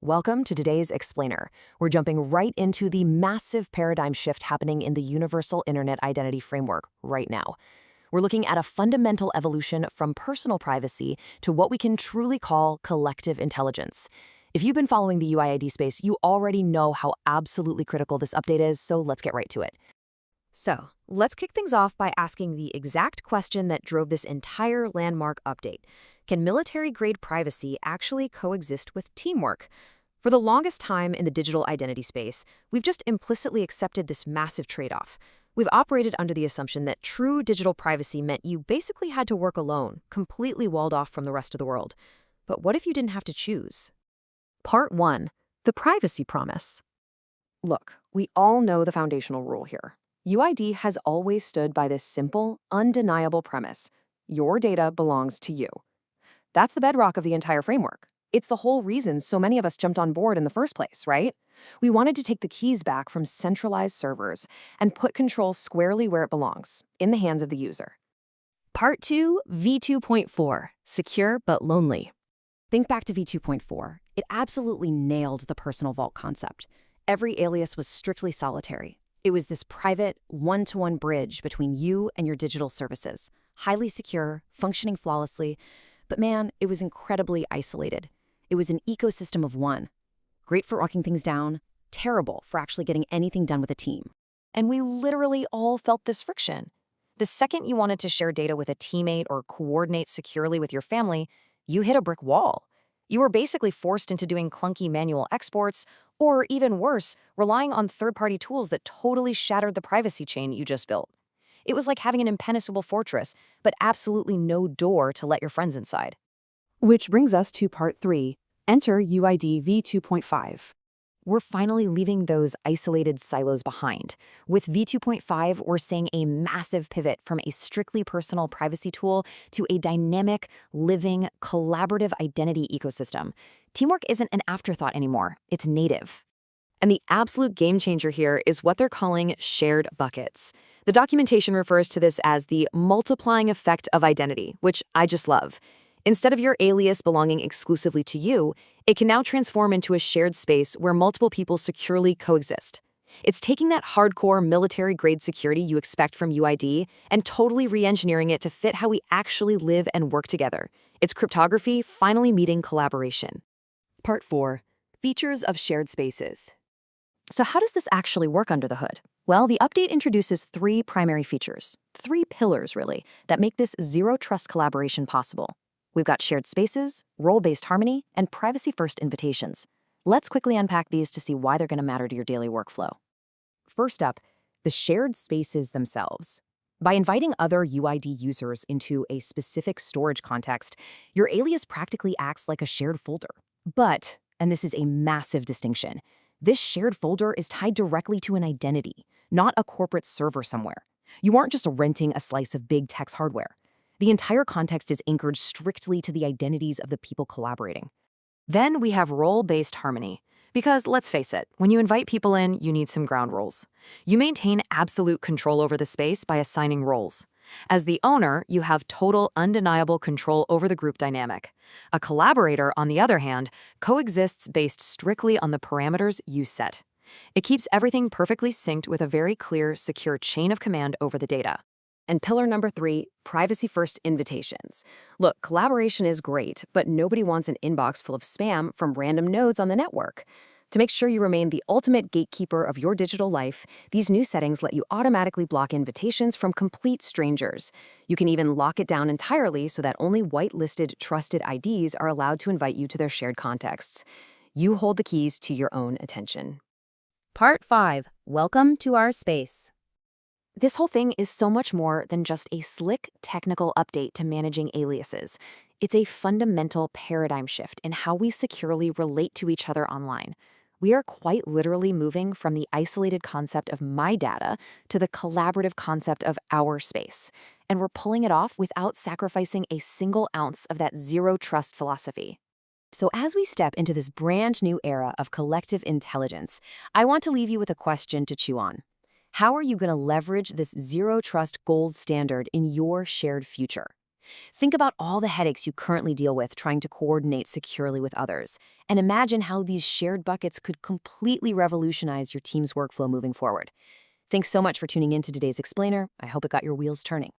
Welcome to today's Explainer. We're jumping right into the massive paradigm shift happening in the Universal Internet Identity Framework right now. We're looking at a fundamental evolution from personal privacy to what we can truly call collective intelligence. If you've been following the UIID space, you already know how absolutely critical this update is, so let's get right to it. So, let's kick things off by asking the exact question that drove this entire landmark update. Can military-grade privacy actually coexist with teamwork? For the longest time in the digital identity space, we've just implicitly accepted this massive trade-off. We've operated under the assumption that true digital privacy meant you basically had to work alone, completely walled off from the rest of the world. But what if you didn't have to choose? Part 1. The Privacy Promise. Look, we all know the foundational rule here. UID has always stood by this simple, undeniable premise. Your data belongs to you. That's the bedrock of the entire framework. It's the whole reason so many of us jumped on board in the first place, right? We wanted to take the keys back from centralized servers and put control squarely where it belongs, in the hands of the user. Part 2, v2.4, Secure but Lonely. Think back to v2.4. It absolutely nailed the personal vault concept. Every alias was strictly solitary. It was this private, one-to-one bridge between you and your digital services, highly secure, functioning flawlessly, but man, it was incredibly isolated. It was an ecosystem of one. Great for locking things down, terrible for actually getting anything done with a team. And we literally all felt this friction. The second you wanted to share data with a teammate or coordinate securely with your family, you hit a brick wall. You were basically forced into doing clunky manual exports, or even worse, relying on third-party tools that totally shattered the privacy chain you just built. It was like having an impenetrable fortress, but absolutely no door to let your friends inside. Which brings us to Part 3, Enter UID v2.5. We're finally leaving those isolated silos behind. With v2.5, we're seeing a massive pivot from a strictly personal privacy tool to a dynamic, living, collaborative identity ecosystem. Teamwork isn't an afterthought anymore, it's native. And the absolute game changer here is what they're calling shared buckets. The documentation refers to this as the multiplying effect of identity, which I just love. Instead of your alias belonging exclusively to you, it can now transform into a shared space where multiple people securely coexist. It's taking that hardcore military-grade security you expect from UID and totally re-engineering it to fit how we actually live and work together. It's cryptography finally meeting collaboration. Part 4. Features of shared spaces. So how does this actually work under the hood? Well, the update introduces 3 primary features, 3 pillars really, that make this zero-trust collaboration possible. We've got shared spaces, role-based harmony, and privacy-first invitations. Let's quickly unpack these to see why they're going to matter to your daily workflow. First up, the shared spaces themselves. By inviting other UID users into a specific storage context, your alias practically acts like a shared folder. But, and this is a massive distinction, this shared folder is tied directly to an identity, not a corporate server somewhere. You aren't just renting a slice of big tech's hardware. The entire context is anchored strictly to the identities of the people collaborating. Then we have role-based harmony. Because let's face it, when you invite people in, you need some ground rules. You maintain absolute control over the space by assigning roles. As the owner, you have total, undeniable control over the group dynamic. A collaborator, on the other hand, coexists based strictly on the parameters you set. It keeps everything perfectly synced with a very clear, secure chain of command over the data. And pillar number 3, privacy-first invitations. Look, collaboration is great, but nobody wants an inbox full of spam from random nodes on the network. To make sure you remain the ultimate gatekeeper of your digital life, these new settings let you automatically block invitations from complete strangers. You can even lock it down entirely so that only whitelisted Trusted IDs are allowed to invite you to their shared contexts. You hold the keys to your own attention. Part 5. Welcome to our space. This whole thing is so much more than just a slick technical update to managing aliases. It's a fundamental paradigm shift in how we securely relate to each other online. We are quite literally moving from the isolated concept of my data to the collaborative concept of our space. And we're pulling it off without sacrificing a single ounce of that zero-trust philosophy. So as we step into this brand new era of collective intelligence, I want to leave you with a question to chew on. How are you going to leverage this zero-trust gold standard in your shared future? Think about all the headaches you currently deal with trying to coordinate securely with others, and imagine how these shared buckets could completely revolutionize your team's workflow moving forward. Thanks so much for tuning in to today's Explainer. I hope it got your wheels turning.